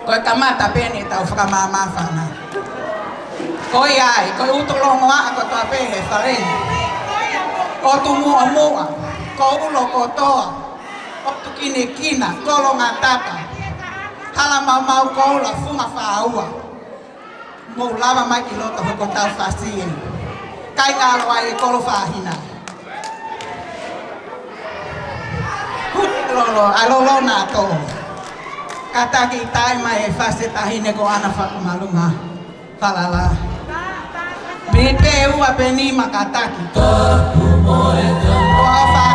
Koe kamata peni tau whakamamawhana. Koe ai, koe utolongo a ko tua pehe whareni. Ko tu mua mua, ko ulo ko toa. O tu kine kina, kolonga tata. Hala mau mau ko ula funga whaua. Mo lava mai ki lota hoko tau whasien. Kai kalo ai e kolo whahina. Lolo, alolo na to. Kataki tai mai e whase tahine ko ana whakamalunga. Falala. Bete ua peni makataki. Taku moe Kofa.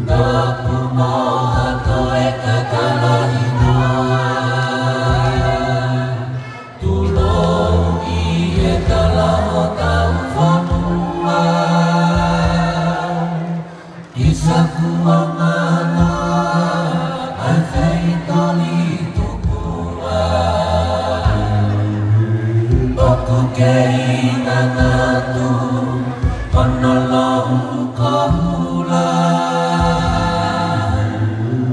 Taku moha koe kakalahinoa. Tulou I e kalaho tau whanua. Isaku amana ai whei toli tukua. Oku ke ina ngatu ono lau kahula.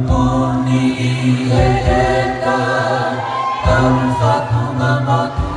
Puni I he eka tau whatunga matua.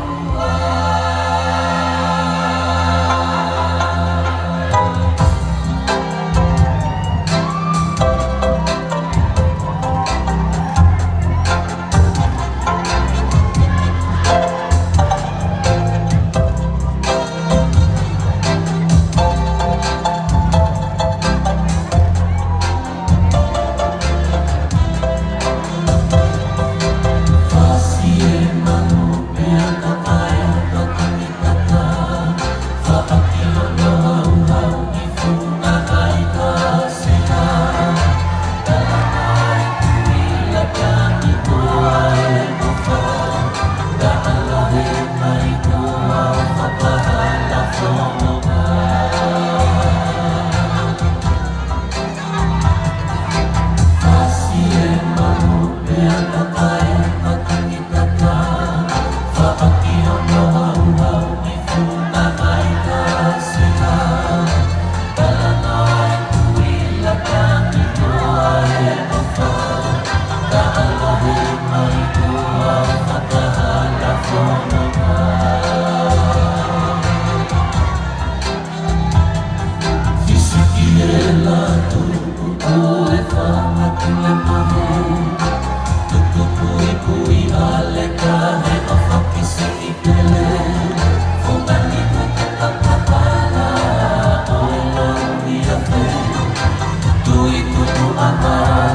Amar